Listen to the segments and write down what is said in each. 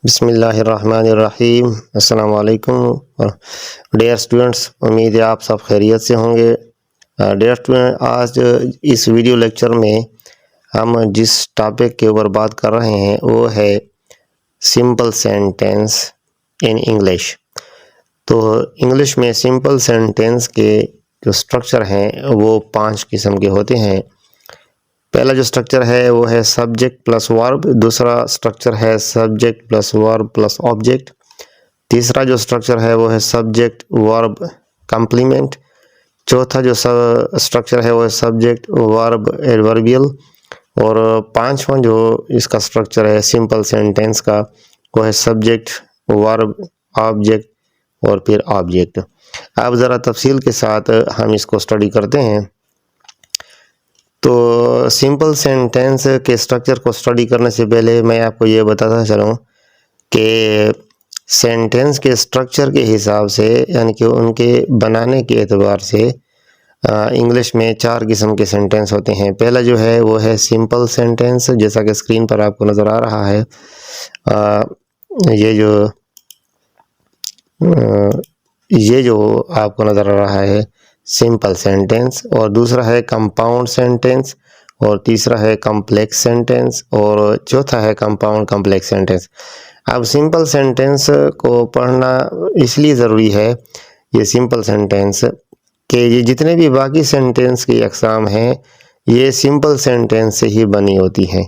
बिस्मिल्लाहिर्रहमानिर्रहीम। अस्सलाम वालेकुम डियर स्टूडेंट्स, उम्मीद है आप सब खैरियत से होंगे। डियर स्टूडेंट, आज इस वीडियो लेक्चर में हम जिस टॉपिक के ऊपर बात कर रहे हैं वो है सिंपल सेंटेंस इन इंग्लिश। तो इंग्लिश में सिंपल सेंटेंस के जो स्ट्रक्चर हैं वो 5 किस्म के होते हैं। पहला जो स्ट्रक्चर है वो है सब्जेक्ट प्लस वर्ब, दूसरा स्ट्रक्चर है subject plus verb plus object, तीसरा जो स्ट्रक्चर है वो है सब्जेक्ट वर्ब कम्प्लीमेंट, चौथा जो स्ट्रक्चर है वो है सब्जेक्ट वर्ब एडवर्बियल, और पांचवा जो इसका स्ट्रक्चर है सिंपल सेंटेंस का वो है सब्जेक्ट वर्ब ऑब्जेक्ट और फिर ऑब्जेक्ट। अब ज़रा तफसील के साथ हम इसको स्टडी करते हैं। तो सिंपल सेंटेंस के स्ट्रक्चर को स्टडी करने से पहले मैं आपको ये बताता चलूँ कि सेंटेंस के स्ट्रक्चर के हिसाब से, यानी कि उनके बनाने के एतबार से इंग्लिश में 4 किस्म के सेंटेंस होते हैं। पहला जो है वो है सिंपल सेंटेंस, जैसा कि स्क्रीन पर आपको नज़र आ रहा है। ये जो आपको नज़र आ रहा है सिंपल सेंटेंस, और दूसरा है कंपाउंड सेंटेंस, और तीसरा है कॉम्प्लेक्स सेंटेंस, और चौथा है कंपाउंड कॉम्प्लेक्स सेंटेंस। अब सिंपल सेंटेंस को पढ़ना इसलिए ज़रूरी है, ये सिंपल सेंटेंस, कि ये जितने भी बाकी सेंटेंस की अक़साम हैं ये सिंपल सेंटेंस से ही बनी होती हैं।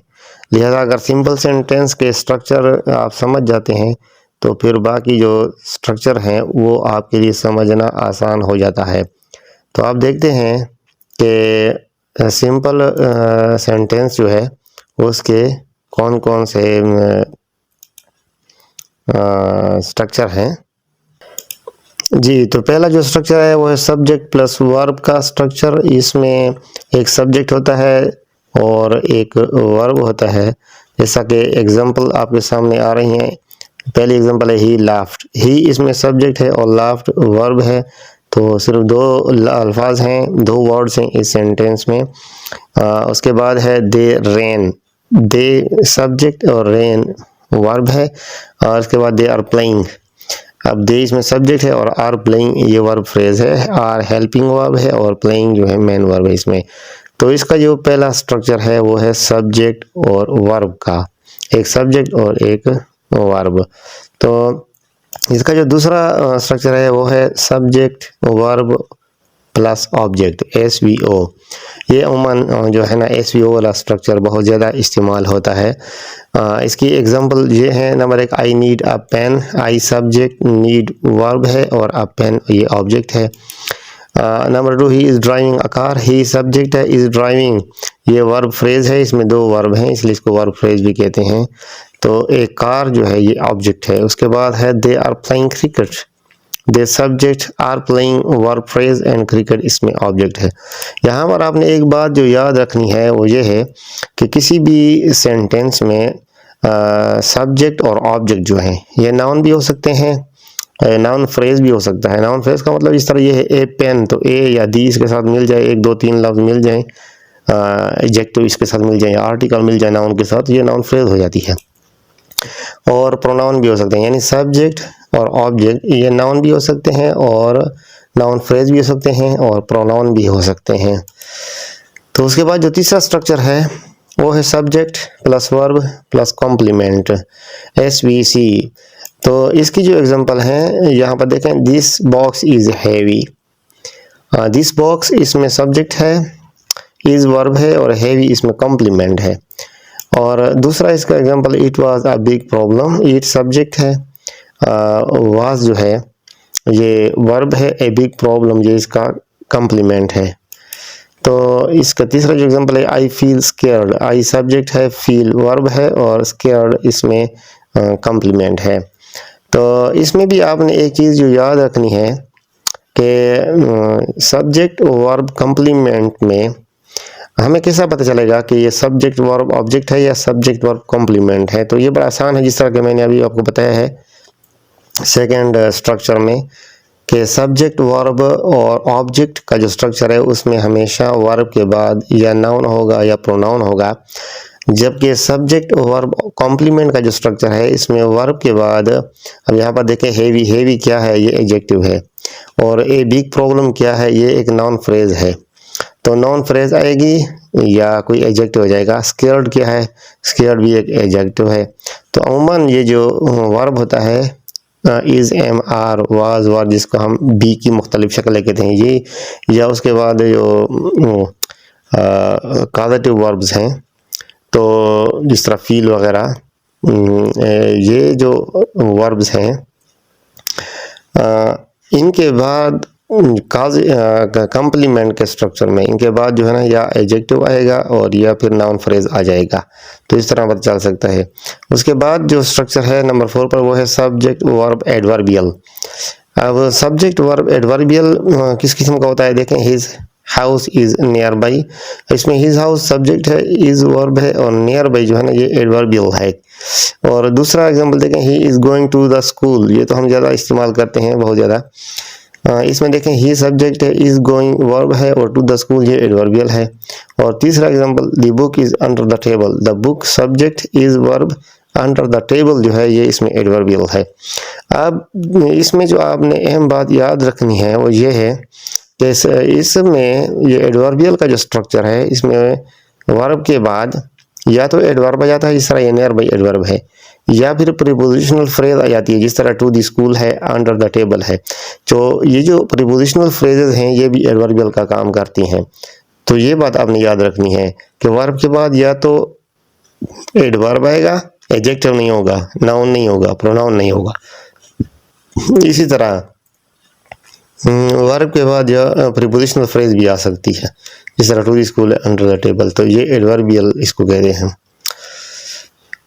लिहाजा अगर सिंपल सेंटेंस के स्ट्रक्चर आप समझ जाते हैं तो फिर बाकी जो स्ट्रक्चर हैं वो आपके लिए समझना आसान हो जाता है। तो आप देखते हैं कि सिंपल सेंटेंस जो है उसके कौन कौन से स्ट्रक्चर हैं। जी, तो पहला जो स्ट्रक्चर है वो है सब्जेक्ट प्लस वर्ब का स्ट्रक्चर। इसमें एक सब्जेक्ट होता है और एक वर्ब होता है। जैसा कि एग्जांपल आपके सामने आ रही हैं। पहली एग्जांपल है ही लाफ्ड। ही इसमें सब्जेक्ट है और लाफ्ड वर्ब है। तो सिर्फ 2 अल्फाज हैं, 2 वर्ड्स हैं इस सेंटेंस में। उसके बाद है दे रेन। दे सब्जेक्ट और रेन वर्ब है। और उसके बाद दे आर प्लेइंग। अब दे इसमें सब्जेक्ट है और आर प्लेइंग ये वर्ब फ्रेज है। आर हेल्पिंग वर्ब है और प्लेइंग जो है मेन वर्ब है इसमें। तो इसका जो पहला स्ट्रक्चर है वो है सब्जेक्ट और वर्ब का, एक सब्जेक्ट और एक वर्ब। तो इसका जो दूसरा स्ट्रक्चर है वो है subject verb plus object, SVO। ये उमूमन जो है ना SVO वाला स्ट्रक्चर बहुत ज़्यादा इस्तेमाल होता है। इसकी एग्जांपल ये है। Number 1, I need a pen. I subject, need verb है और अ पेन ये ऑब्जेक्ट है। Number 2, he is driving a car. He subject है, इज़ ड्राइविंग ये वर्ब फ्रेज है। इसमें 2 वर्ब हैं इसलिए इसको वर्ब फ्रेज भी कहते हैं। तो एक कार जो है ये ऑब्जेक्ट है। उसके बाद है they are playing cricket. They subject, are playing verb phrase and cricket इसमें ऑब्जेक्ट है। यहाँ पर आपने एक बात जो याद रखनी है वो ये है कि किसी भी सेंटेंस में सब्जेक्ट और ऑब्जेक्ट जो है ये नाउन भी हो सकते हैं, नाउन फ्रेज भी हो सकता है। नाउन फ्रेज का मतलब इस तरह ये है ए पेन, तो ए या दी इसके साथ मिल जाए, 1 2 3 लफ्ज़ मिल जाए, एडजेक्टिव इसके साथ मिल जाए, आर्टिकल मिल जाए नाउन के साथ, ये नाउन फ्रेज हो जाती है। और प्रोनाउन भी हो सकते हैं, यानी सब्जेक्ट और ऑब्जेक्ट ये नाउन भी हो सकते हैं और नाउन फ्रेज भी हो सकते हैं और प्रोनाउन भी हो सकते हैं। तो उसके बाद जो तीसरा स्ट्रक्चर है वो है subject plus verb plus complement, SVC। तो इसकी जो एग्जांपल है यहाँ पर देखें, this box is heavy. This box इसमें सब्जेक्ट है, इज़ वर्ब है और हैवी इसमें कॉम्प्लीमेंट है। और दूसरा इसका example, it was a big problem. It subject है, वाज जो है ये वर्ब है, ए बिग प्रॉब्लम ये इसका कॉम्प्लीमेंट है। तो इसका तीसरा जो एग्जांपल है, I feel scared. I subject है, फील वर्ब है और स्केयर्ड इसमें कॉम्प्लीमेंट है। तो इसमें भी आपने एक चीज़ जो याद रखनी है कि सब्जेक्ट वर्ब कॉम्प्लीमेंट में हमें कैसा पता चलेगा कि ये सब्जेक्ट वर्ब ऑब्जेक्ट है या सब्जेक्ट वर्ब कॉम्प्लीमेंट है। तो ये बड़ा आसान है, जिस तरह कि मैंने अभी आपको बताया है सेकंड स्ट्रक्चर में, कि सब्जेक्ट वर्ब और ऑब्जेक्ट का जो स्ट्रक्चर है उसमें हमेशा वर्ब के बाद या नाउन होगा या प्रोनाउन होगा। जबकि सब्जेक्ट वर्ब कॉम्प्लीमेंट का जो स्ट्रक्चर है इसमें वर्ब के बाद, अब यहाँ पर देखें हेवी, हेवी क्या है, ये एडजेक्टिव है, और ए बिग प्रॉब्लम क्या है, ये एक नाउन फ्रेज है, तो नाउन फ्रेज आएगी या कोई एडजेक्टिव हो जाएगा। स्केयर्ड क्या है, स्केयर्ड भी एक एडजेक्टिव है। तो अमूमन ये जो वर्ब होता है इज, एम, आर, वाज, वर, जिसको हम बी की मुख्तलिफ शक्ल कहते हैं ये, या उसके बाद जो काज़ेटिव वर्ब्स हैं, तो जिस तरह फील वगैरह, ये जो वर्ब्स हैं इनके बाद कॉम्प्लीमेंट के स्ट्रक्चर में इनके बाद जो है ना या एडजेक्टिव आएगा और या फिर नाउन फ्रेज आ जाएगा, तो इस तरह पता चल सकता है। उसके बाद जो स्ट्रक्चर है नंबर 4 पर, वो है सब्जेक्ट वर्ब एडवर्बियल। अब सब्जेक्ट वर्ब एडवर्बियल किस किस्म का होता है, देखें, his house is near by, इसमें हिज हाउस सब्जेक्ट है, इज वर्ब है, और नियर बाई जो है ना ये एडवर्बियल है। और दूसरा एग्जांपल देखें, he is going to the school, ये तो हम ज़्यादा इस्तेमाल करते हैं, बहुत ज़्यादा। इसमें देखें ही सब्जेक्ट है, इज गोइंग वर्ब है, और टू द स्कूल ये एडवर्बियल है। और तीसरा example, the book is under the table, the book subject is verb, under the table जो है ये इसमें एडवर्बियल है। अब इसमें जो आपने अहम बात याद रखनी है वो ये है कि इसमें ये एडवर्बियल का जो स्ट्रक्चर है इसमें वर्ब के बाद या तो एडवर्ब आ जाता है, जिस तरह ये नियर बाई एडवर्ब है, या फिर प्रीपोजिशनल फ्रेज आ जाती है, जिस तरह टू द स्कूल है, अंडर द टेबल है। तो ये जो प्रीपोजिशनल फ्रेजेस हैं ये भी एडवर्बियल का काम करती हैं। तो ये बात आपने याद रखनी है कि वर्ब के बाद या तो एडवर्ब आएगा, एडजेक्टिव नहीं होगा, नाउन नहीं होगा, प्रोनाउन नहीं होगा। इसी तरह वर्ब के बाद या प्रीपोजिशनल फ्रेज भी आ सकती है, जिस तरह टू द स्कूल है, अंडर द टेबल, तो ये एडवर्बियल इसको कहते हैं।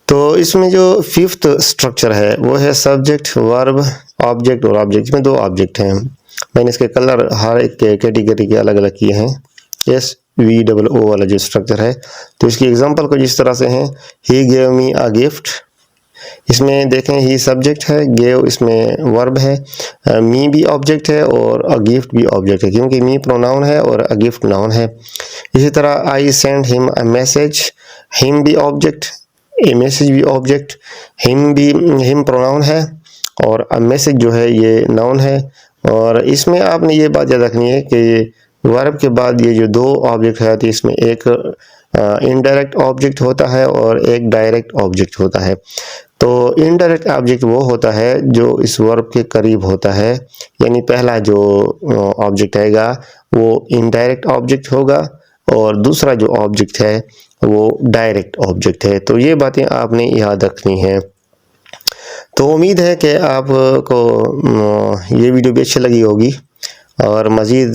तो इसमें जो 5th स्ट्रक्चर है वो है सब्जेक्ट वर्ब ऑब्जेक्ट, और ऑब्जेक्ट में 2 ऑब्जेक्ट हैं। मैंने इसके कलर हर एक कैटेगरी के अलग अलग किए हैं। SVOO वाला जो स्ट्रक्चर है, तो इसकी एग्जांपल कुछ इस तरह से हैं, he gave me a gift, इसमें देखें ही सब्जेक्ट है, गेव इसमें वर्ब है, मी भी ऑब्जेक्ट है और अ गिफ्ट भी ऑब्जेक्ट है, क्योंकि मी प्रोनाउन है और अ गिफ्ट नाउन है। इसी तरह I send him a message, him भी ऑब्जेक्ट, ए मैसेज भी ऑब्जेक्ट, हिम प्रोनाउन है और अ मैसेज जो है ये नाउन है। और इसमें आपने ये बात याद रखनी है कि वर्ब के बाद ये जो 2 ऑब्जेक्ट है, तो इसमें एक इनडायरेक्ट ऑब्जेक्ट होता है और एक डायरेक्ट ऑब्जेक्ट होता है। तो इनडायरेक्ट ऑब्जेक्ट वो होता है जो इस वर्ब के करीब होता है, यानी पहला जो ऑब्जेक्ट आएगा वो इनडायरेक्ट ऑब्जेक्ट होगा और दूसरा जो ऑब्जेक्ट है वो डायरेक्ट ऑब्जेक्ट है। तो ये बातें आपने याद रखनी हैं। तो उम्मीद है कि आपको ये वीडियो भी अच्छी लगी होगी, और मज़ीद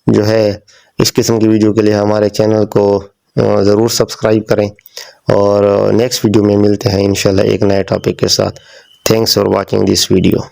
जो है इस किस्म की वीडियो के लिए हमारे चैनल को ज़रूर सब्सक्राइब करें, और नेक्स्ट वीडियो में मिलते हैं इंशाल्लाह एक नए टॉपिक के साथ। Thanks for watching this video.